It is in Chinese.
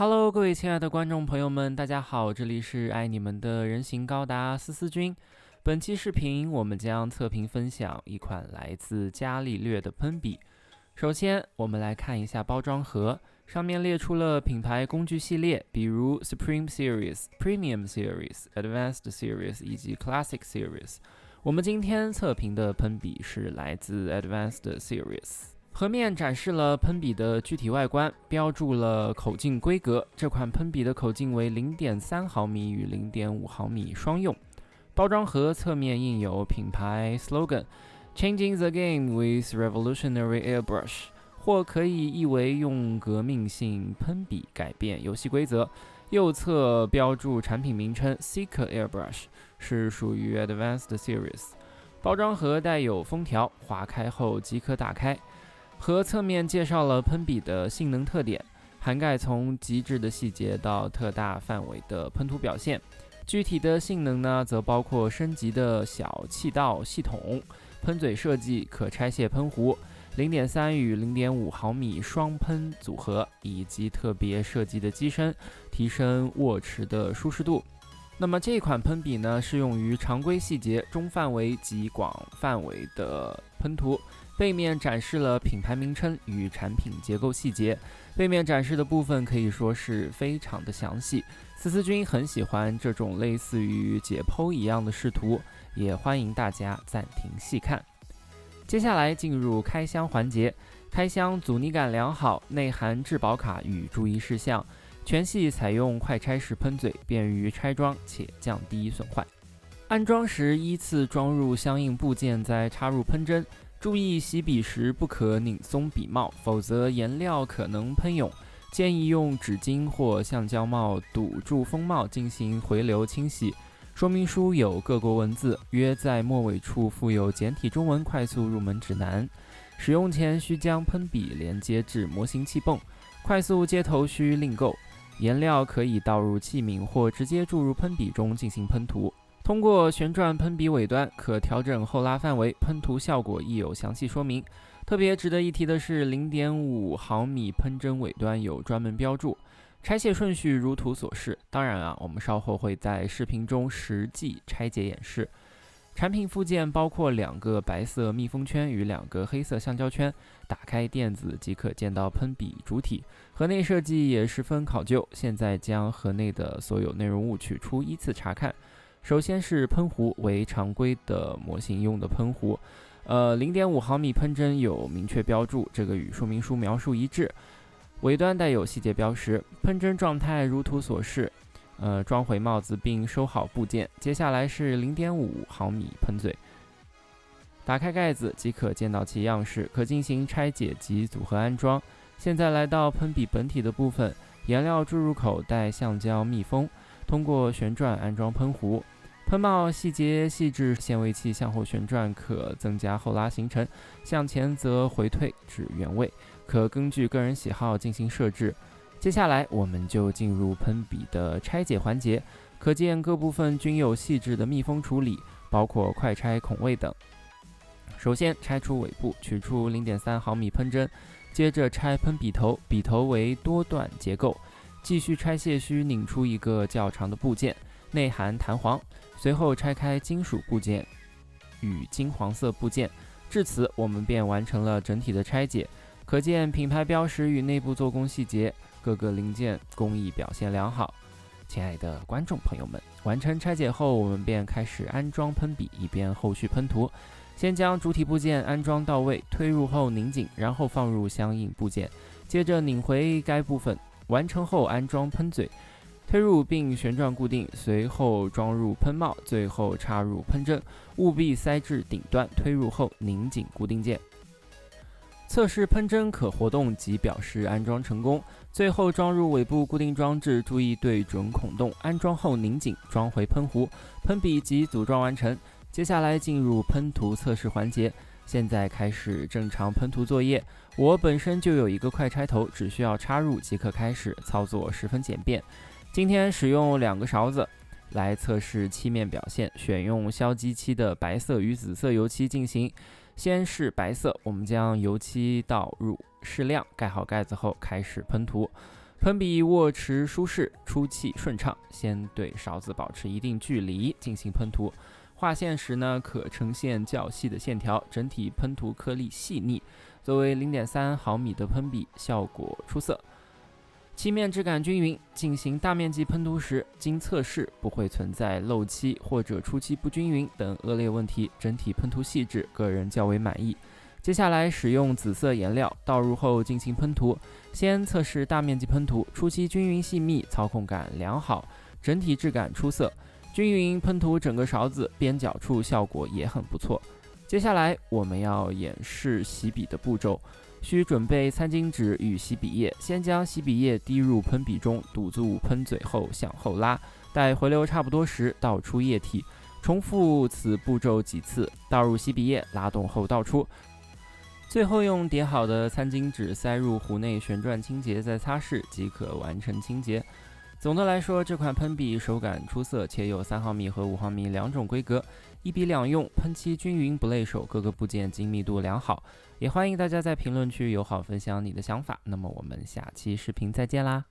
Hello，各位亲爱的观众朋友们，大家好，这里是爱你们的人形高达思思君。本期视频我们将测评分享一款来自伽利略的喷笔。首先，我们来看一下包装盒，上面列出了品牌工具系列，比如 Supreme Series、Premium Series、Advanced Series 以及 Classic Series。我们今天测评的喷笔是来自 Advanced Series。盒面展示了喷笔的具体外观，标注了口径规格。这款喷笔的口径为 0.3 毫米与 0.5 毫米双用。包装盒侧面印有品牌 slogan：Changing the game with revolutionary airbrush， 或可以译为用革命性喷笔改变游戏规则。右侧标注产品名称 Seeker Airbrush， 是属于 Advanced Series。包装盒带有封条，划开后即可打开。和侧面介绍了喷笔的性能特点，涵盖从极致的细节到特大范围的喷涂表现。具体的性能呢，则包括升级的小气道系统、喷嘴设计、可拆卸喷壶、0.3与0.5毫米双喷组合，以及特别设计的机身，提升握持的舒适度。那么这款喷笔呢，适用于常规细节、中范围及广范围的喷涂。背面展示了品牌名称与产品结构细节，背面展示的部分可以说是非常的详细。思思君很喜欢这种类似于解剖一样的视图，也欢迎大家暂停细看。接下来进入开箱环节，开箱阻尼感良好，内含质保卡与注意事项。全系采用快拆式喷嘴，便于拆装且降低损坏。安装时依次装入相应部件，再插入喷针。注意洗笔时不可拧松笔帽，否则颜料可能喷涌。建议用纸巾或橡胶帽堵住封帽进行回流清洗。说明书有各国文字，约在末尾处附有简体中文快速入门指南。使用前需将喷笔连接至模型气泵，快速接头需另购。颜料可以倒入器皿或直接注入喷笔中进行喷涂。通过旋转喷笔尾端可调整后拉范围，喷涂效果亦有详细说明。特别值得一提的是 0.5 毫米喷针尾端有专门标注。拆卸顺序如图所示，当然我们稍后会在视频中实际拆解演示。产品附件包括2个白色密封圈与2个黑色橡胶圈，打开垫子即可见到喷笔主体。盒内设计也十分考究，现在将盒内的所有内容物取出依次查看。首先是喷壶，为常规的模型用的喷壶，0.5 毫米喷针有明确标注，这个与说明书描述一致。尾端带有细节标识，喷针状态如图所示。装回帽子并收好部件。接下来是 0.5 毫米喷嘴，打开盖子即可见到其样式，可进行拆解及组合安装。现在来到喷笔本体的部分，颜料注入口带橡胶密封，通过旋转安装喷壶。喷帽细节细致，显微器向后旋转可增加后拉行程，向前则回退至原位，可根据个人喜好进行设置。接下来我们就进入喷笔的拆解环节，可见各部分均有细致的密封处理，包括快拆孔位等。首先拆出尾部，取出 0.3 毫米喷针，接着拆喷笔头，笔头为多段结构。继续拆卸需拧出一个较长的部件，内含弹簧，随后拆开金属部件与金黄色部件。至此我们便完成了整体的拆解，可见品牌标识与内部做工细节，各个零件工艺表现良好。亲爱的观众朋友们，完成拆解后，我们便开始安装喷笔，以便后续喷涂。先将主体部件安装到位，推入后拧紧，然后放入相应部件，接着拧回该部分。完成后安装喷嘴，推入并旋转固定，随后装入喷帽，最后插入喷针，务必塞至顶端，推入后拧紧固定件。测试喷针可活动即表示安装成功。最后装入尾部固定装置，注意对准孔洞，安装后拧紧，装回喷壶，喷笔即组装完成。接下来进入喷涂测试环节，现在开始正常喷涂作业。我本身就有一个快拆头，只需要插入即可开始，操作十分简便。今天使用2个勺子来测试漆面表现，选用硝基漆的白色与紫色油漆进行。先是白色，我们将油漆倒入，适量，盖好盖子后开始喷涂。喷笔握持舒适，出气顺畅，先对勺子保持一定距离进行喷涂。画线时呢，可呈现较细的线条，整体喷涂颗粒细腻。作为 0.3 毫米的喷笔，效果出色。漆面质感均匀，进行大面积喷涂时，经测试不会存在漏漆或者出漆不均匀等恶劣问题，整体喷涂细致，个人较为满意。接下来使用紫色颜料倒入后进行喷涂，先测试大面积喷涂，出漆均匀细密，操控感良好，整体质感出色。均匀喷涂整个勺子，边角处效果也很不错。接下来我们要演示洗笔的步骤，需准备餐巾纸与洗笔液，先将洗笔液滴入喷笔中，堵住喷嘴后向后拉，待回流差不多时倒出液体，重复此步骤几次，倒入洗笔液，拉动后倒出。最后用叠好的餐巾纸塞入壶内旋转清洁，再擦拭即可完成清洁。总的来说，这款喷笔手感出色，且有3毫米和5毫米两种规格，一笔两用，喷漆均匀不累手，各个部件精密度良好。也欢迎大家在评论区友好分享你的想法。那么我们下期视频再见啦！